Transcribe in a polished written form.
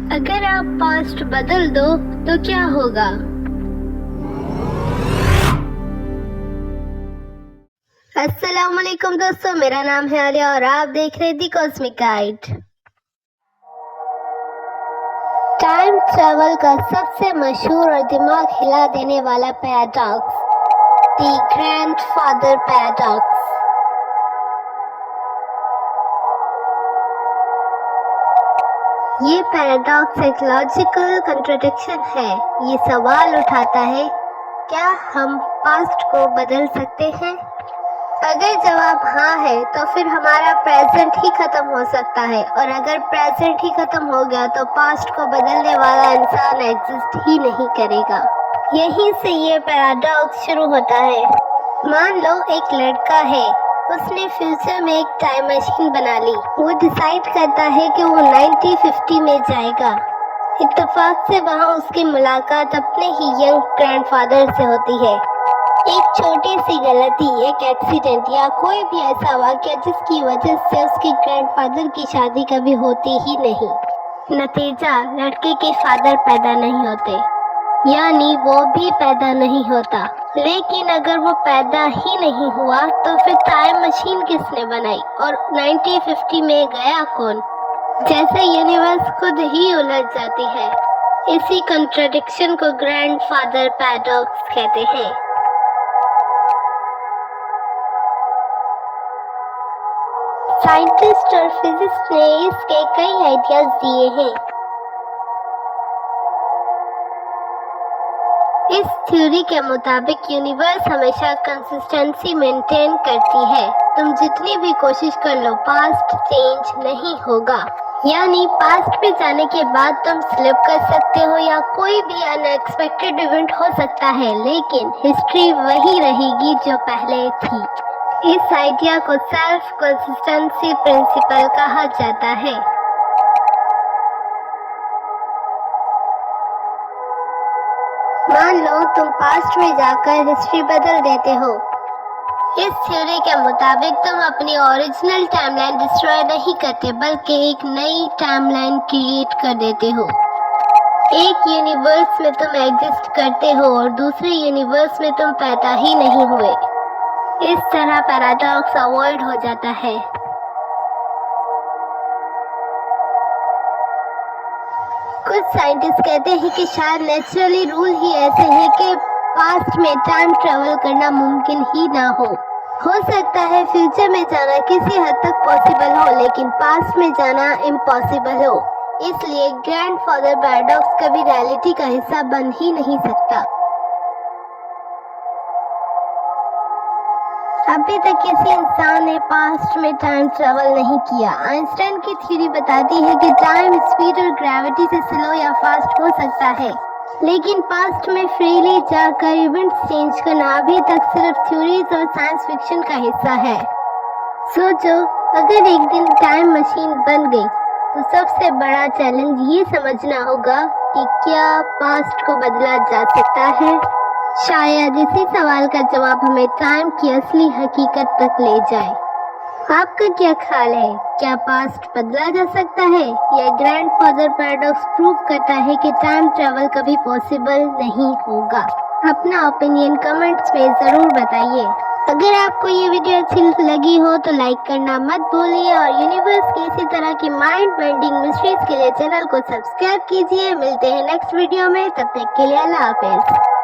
अगर आप पास्ट बदल दो तो क्या होगा? अस्सलामुअलैकुम दोस्तों, मेरा नाम है आलिया और आप देख रहे दी कॉस्मिक गाइड। टाइम ट्रैवल का सबसे मशहूर और दिमाग हिला देने वाला पैराडॉक्स, द ग्रैंडफादर पैराडॉक्स। ये पैराडॉक्स एक लॉजिकल कंट्रडिक्शन है। ये सवाल उठाता है, क्या हम पास्ट को बदल सकते हैं? अगर जवाब हाँ है तो फिर हमारा प्रेजेंट ही खत्म हो सकता है, और अगर प्रेजेंट ही खत्म हो गया तो पास्ट को बदलने वाला इंसान एग्जिस्ट ही नहीं करेगा। यहीं से ये पैराडॉक्स शुरू होता है। मान लो एक लड़का है, उसने फ्यूचर में एक टाइम मशीन बना ली। वो डिसाइड करता है कि वो 1950 में जाएगा। इत्तेफाक से वहाँ उसकी मुलाकात अपने ही यंग ग्रैंडफादर से होती है। एक छोटी सी गलती, एक एक्सीडेंट या कोई भी ऐसा वाक़या जिसकी वजह से उसके ग्रैंडफादर की शादी कभी होती ही नहीं। नतीजा, लड़के के फादर पैदा नहीं होते, यानी वो भी पैदा नहीं होता। लेकिन अगर वो पैदा ही नहीं हुआ तो फिर टाइम मशीन किसने बनाई और 1950 में गया कौन? जैसे यूनिवर्स खुद ही उलझ जाती है। इसी कंट्रडिक्शन को ग्रैंडफादर पैराडॉक्स कहते हैं। साइंटिस्ट और फिजिसिस्ट ने इसके कई आइडियाज दिए हैं। इस थ्योरी के मुताबिक यूनिवर्स हमेशा कंसिस्टेंसी मेंटेन करती है। तुम जितनी भी कोशिश कर लो, पास्ट चेंज नहीं होगा। यानी पास्ट में जाने के बाद तुम स्लिप कर सकते हो या कोई भी अनएक्सपेक्टेड इवेंट हो सकता है, लेकिन हिस्ट्री वही रहेगी जो पहले थी। इस आइडिया को सेल्फ कंसिस्टेंसी प्रिंसिपल कहा जाता है। मान लो तुम पास्ट में जाकर हिस्ट्री बदल देते हो। इस थ्योरी के मुताबिक तुम अपनी ओरिजिनल टाइमलाइन डिस्ट्रॉय नहीं करते, बल्कि एक नई टाइमलाइन क्रिएट कर देते हो। एक यूनिवर्स में तुम एग्जिस्ट करते हो और दूसरे यूनिवर्स में तुम पैदा ही नहीं हुए। इस तरह पैराडॉक्स अवॉइड हो जाता है। कुछ साइंटिस्ट कहते हैं कि शायद नेचुरली रूल ही ऐसे हैं कि पास्ट में टाइम ट्रेवल करना मुमकिन ही ना हो। सकता है फ्यूचर में जाना किसी हद तक पॉसिबल हो, लेकिन पास्ट में जाना इम्पॉसिबल हो। इसलिए ग्रैंडफादर पैराडॉक्स कभी रियलिटी का हिस्सा बन ही नहीं सकता। अभी तक किसी इंसान ने पास्ट में टाइम ट्रेवल नहीं किया। आइंस्टाइन की थ्योरी बताती है कि टाइम स्पीड और ग्रेविटी से स्लो या फास्ट हो सकता है, लेकिन पास्ट में फ्रीली जाकर इवेंट्स चेंज करना अभी तक सिर्फ थ्योरीज और साइंस फिक्शन का हिस्सा है। सोचो, अगर एक दिन टाइम मशीन बन गई तो सबसे बड़ा चैलेंज ये समझना होगा कि क्या पास्ट को बदला जा सकता है। शायद इसी सवाल का जवाब हमें टाइम की असली हकीकत तक ले जाए। आपका क्या ख्याल है, क्या पास्ट बदला जा सकता है, या ग्रैंडफादर पैराडॉक्स प्रूव करता है कि टाइम ट्रैवल कभी पॉसिबल नहीं होगा? अपना ओपिनियन कमेंट्स में जरूर बताइए। अगर आपको ये वीडियो अच्छी लगी हो तो लाइक करना मत भूलिए और यूनिवर्स की इसी तरह की माइंड बेंडिंग मिस्ट्रीज के लिए चैनल को सब्सक्राइब कीजिए। मिलते हैं नेक्स्ट वीडियो में, तब तक के लिए अल्लाह हाफिज।